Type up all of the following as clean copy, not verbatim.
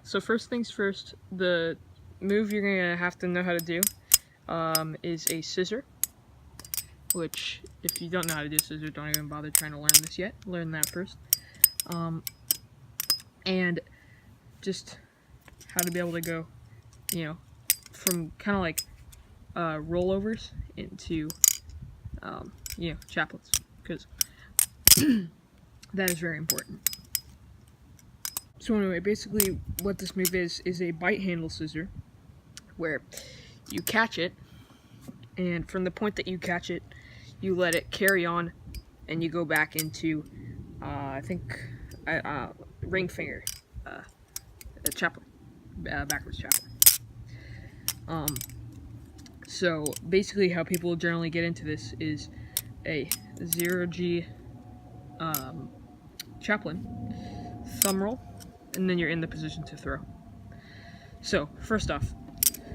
So first things first, the move you're gonna have to know how to do is a scissor. Which, if you don't know how to do scissor, don't even bother trying to learn this yet. Learn that first. And just how to be able to go, from kind of like rollovers into, chaplets, because that is very important. So anyway, basically what this move is a bite handle scissor, where you catch it, and from the point that you catch it, you let it carry on, and you go back into, ring finger, a chaplet, backwards chaplet. So basically how people generally get into this is a 0G chaplain, thumb roll, and then you're in the position to throw. So first off,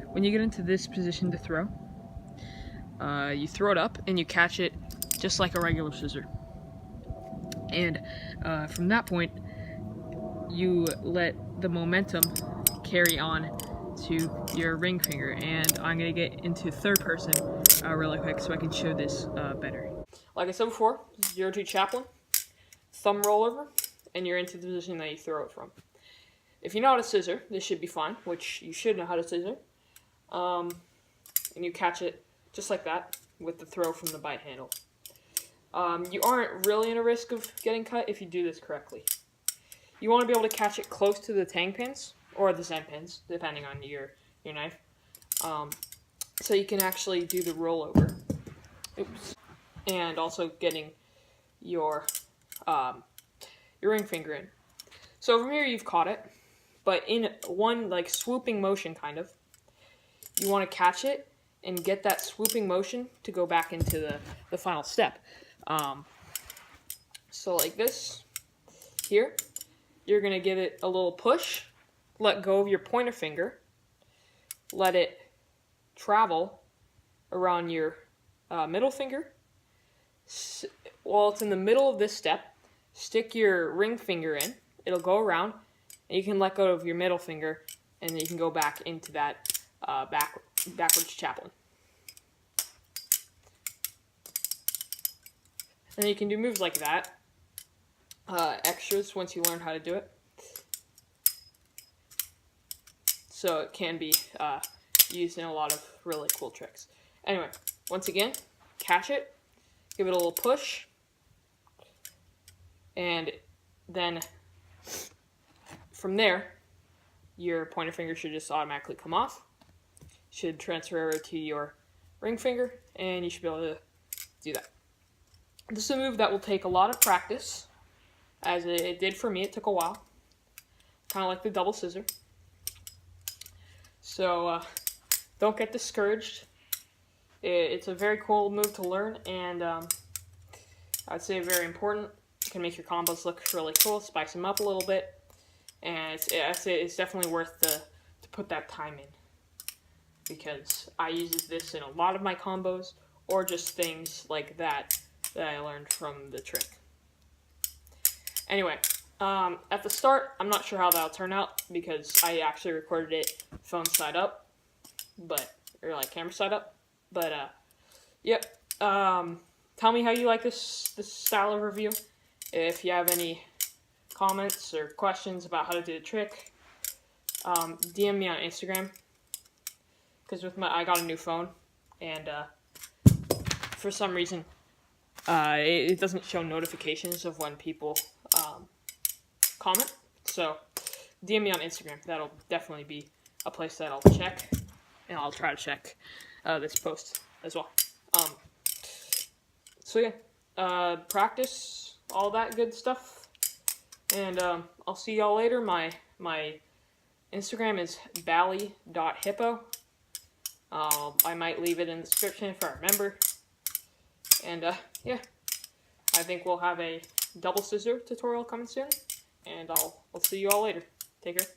when you get into this position to throw, you throw it up and you catch it just like a regular scissor. And from that point, you let the momentum carry on to your ring finger. And I'm going to get into third person really quick so I can show this better. Like I said before, 0G chaplain, thumb rollover, and you're into the position that you throw it from. If you know how to scissor, this should be fine, which you should know how to scissor. And you catch it just like that with the throw from the bite handle. You aren't really in a risk of getting cut if you do this correctly. You want to be able to catch it close to the tang pins, or the zen pins, depending on your knife. So you can actually do the rollover. Oops. And also getting your ring finger in. So from here you've caught it, but in one swooping motion kind of. You want to catch it and get that swooping motion to go back into the final step. So like this, here, you're going to give it a little push, let go of your pointer finger, let it travel around your middle finger. While it's in the middle of this step, stick your ring finger in, it'll go around, and you can let go of your middle finger, and then you can go back into that backwards chaplain. And you can do moves like that, extras once you learn how to do it. So it can be used in a lot of really cool tricks. Anyway, once again, catch it, give it a little push, and then from there, your pointer finger should just automatically come off. Should transfer over to your ring finger, and you should be able to do that. This is a move that will take a lot of practice, as it did for me. It took a while, kind of like the double scissor. So don't get discouraged. It's a very cool move to learn, and I'd say very important. It can make your combos look really cool, spice them up a little bit, and it's definitely worth to put that time in. Because I use this in a lot of my combos, or just things like that I learned from the trick. Anyway, at the start, I'm not sure how that'll turn out, because I actually recorded it phone side up, or camera side up. But yep. Tell me how you like this style of review. If you have any comments or questions about how to do the trick, DM me on Instagram. Because I got a new phone, and for some reason, it doesn't show notifications of when people comment. So DM me on Instagram. That'll definitely be a place that I'll check, and I'll try to check this post as well. So yeah, practice all that good stuff, and I'll see y'all later. My Instagram is bally.hippo. I might leave it in the description if I remember. And yeah, I think we'll have a double scissor tutorial coming soon. And I'll see you all later. Take care.